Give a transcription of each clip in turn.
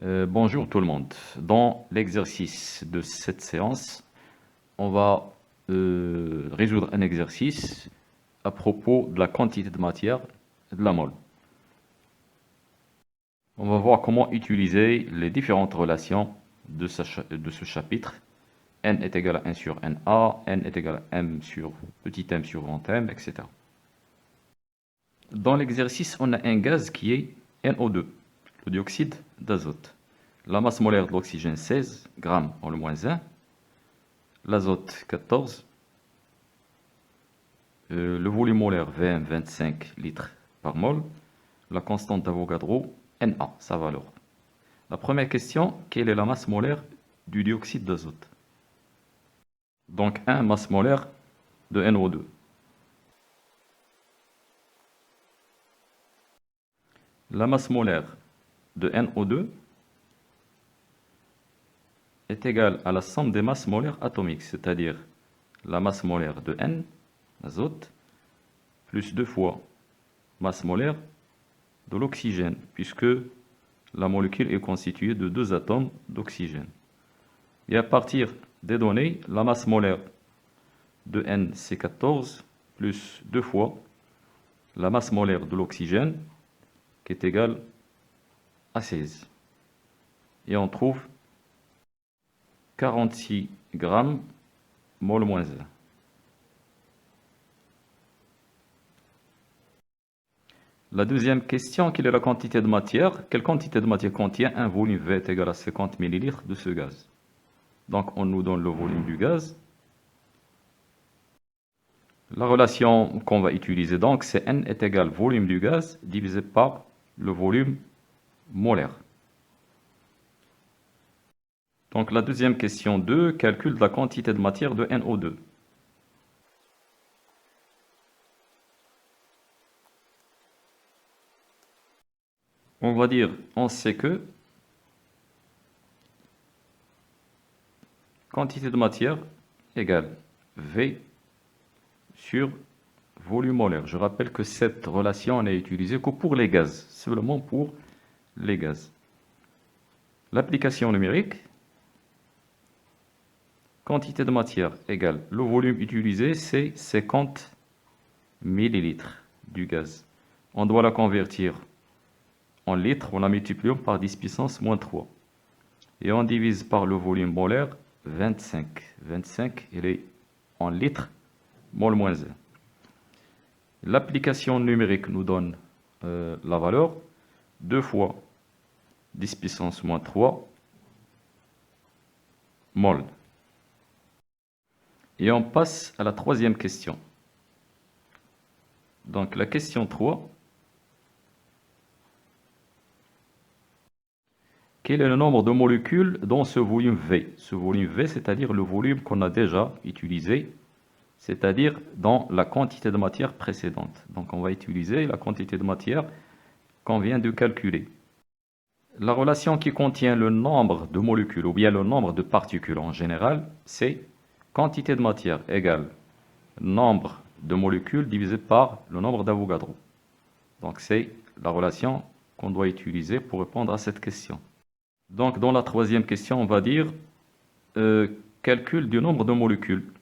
Bonjour tout le monde. Dans l'exercice de cette séance, on va résoudre un exercice à propos de la quantité de matière de la mole. On va voir comment utiliser les différentes relations de ce chapitre. N est égal à 1 sur NA, N est égal à M sur petit m sur grand M, etc. Dans l'exercice, on a un gaz qui est NO2, le dioxyde d'azote. La masse molaire de l'oxygène 16 grammes en le moins 1, l'azote 14, le volume molaire Vm 25 litres par mol, la constante d'Avogadro Na, sa valeur. La première question, quelle est la masse molaire du dioxyde d'azote? Donc 1 masse molaire de NO2. La masse molaire de NO2 est égale à la somme des masses molaires atomiques, c'est-à-dire la masse molaire de N, azote, plus 2 fois masse molaire de l'oxygène, puisque la molécule est constituée de 2 atomes d'oxygène. Et à partir des données, la masse molaire de N, c'est 14, plus 2 fois la masse molaire de l'oxygène, qui est égale à 16. Et on trouve 46 grammes mol moins 1. La deuxième question, quelle est la quantité de matière? Quelle quantité de matière contient un volume V est égal à 50 ml de ce gaz? Donc on nous donne le volume du gaz. La relation qu'on va utiliser donc, c'est N est égal volume du gaz divisé par le volume molaire. Donc la deuxième question 2, calcul de la quantité de matière de NO2. On va dire, on sait que quantité de matière égale V sur volume molaire. Je rappelle que cette relation n'est utilisée que pour les gaz, seulement pour les gaz. L'application numérique, quantité de matière égale le volume utilisé, c'est 50 millilitres du gaz. On doit la convertir en litres, on la multiplie par 10 puissance moins 3. Et on divise par le volume molaire, 25. 25, il est en litres, mol moins 1. L'application numérique nous donne la valeur 2 fois 10 puissance moins 3 mol. Et on passe à la troisième question. Donc la question 3. Quel est le nombre de molécules dans ce volume V? Ce volume V, c'est-à-dire le volume qu'on a déjà utilisé, c'est-à-dire dans la quantité de matière précédente. Donc on va utiliser la quantité de matière qu'on vient de calculer. La relation qui contient le nombre de molécules ou bien le nombre de particules en général, c'est quantité de matière égale nombre de molécules divisé par le nombre d'Avogadro. Donc c'est la relation qu'on doit utiliser pour répondre à cette question. Donc dans la troisième question, on va dire calcul du nombre de molécules.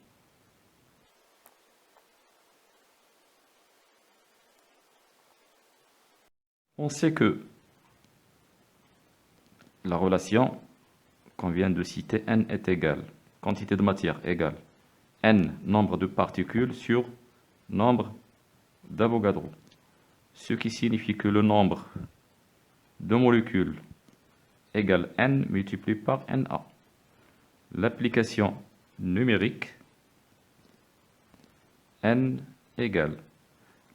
On sait que la relation qu'on vient de citer, N est égale, quantité de matière égale N, nombre de particules, sur nombre d'Avogadro. Ce qui signifie que le nombre de molécules égale N multiplié par Na. L'application numérique, N égale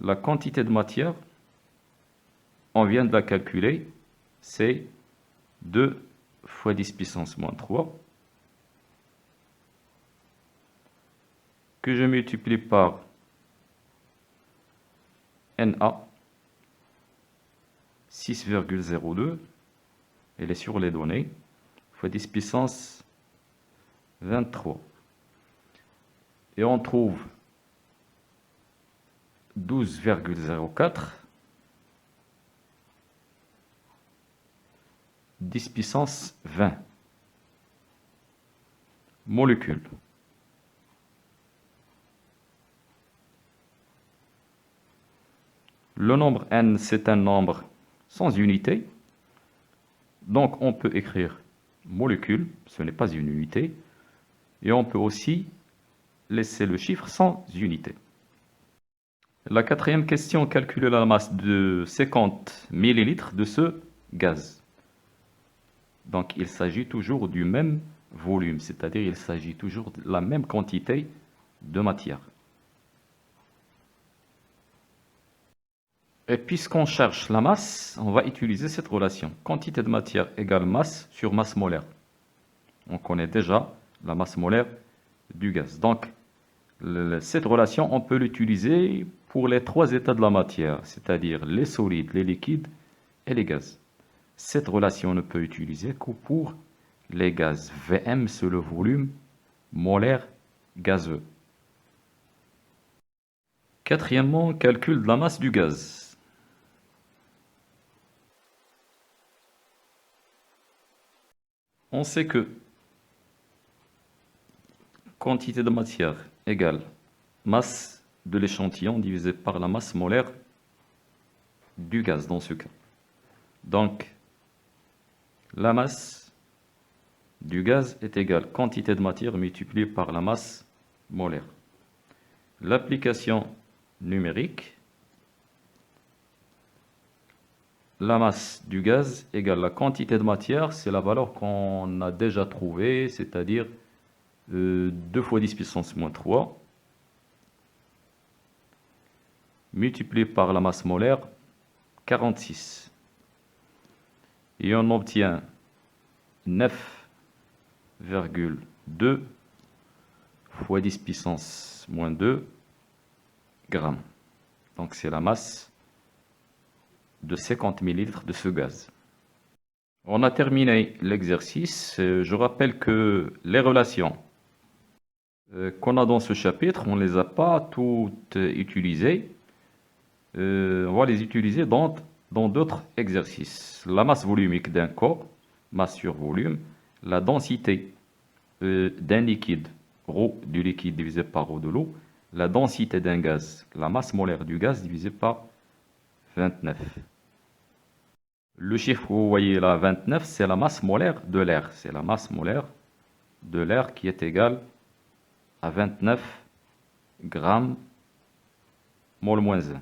la quantité de matière, on vient de la calculer, c'est 2 fois 10 puissance moins 3, que je multiplie par Na, 6,02, elle est sur les données, fois 10 puissance 23. Et on trouve 12,04. 10 puissance 20 molécules. Le nombre n, c'est un nombre sans unité. Donc, on peut écrire molécule, ce n'est pas une unité. Et on peut aussi laisser le chiffre sans unité. La quatrième question, calculer la masse de 50 millilitres de ce gaz. Donc, il s'agit toujours du même volume, c'est-à-dire il s'agit toujours de la même quantité de matière. Et puisqu'on cherche la masse, on va utiliser cette relation. Quantité de matière égale masse sur masse molaire. On connaît déjà la masse molaire du gaz. Donc, cette relation, on peut l'utiliser pour les trois états de la matière, c'est-à-dire les solides, les liquides et les gaz. Cette relation ne peut utiliser que pour les gaz. Vm, c'est le volume molaire gazeux. Quatrièmement, calcul de la masse du gaz. On sait que quantité de matière égale masse de l'échantillon divisé par la masse molaire du gaz dans ce cas. Donc, la masse du gaz est égale quantité de matière multipliée par la masse molaire. L'application numérique, la masse du gaz égale la quantité de matière, c'est la valeur qu'on a déjà trouvée, c'est-à-dire 2 fois 10 puissance moins 3, multiplié par la masse molaire, 46. Et on obtient 9,2 fois 10 puissance moins 2 grammes. Donc c'est la masse de 50 millilitres de ce gaz. On a terminé l'exercice. Je rappelle que les relations qu'on a dans ce chapitre, on ne les a pas toutes utilisées. On va les utiliser dans d'autres exercices. La masse volumique d'un corps, masse sur volume, la densité d'un liquide, ρ du liquide divisé par ρ de l'eau, la densité d'un gaz, la masse molaire du gaz divisé par 29. Le chiffre que vous voyez là, 29, c'est la masse molaire de l'air. C'est la masse molaire de l'air qui est égale à 29 grammes mol moins 1.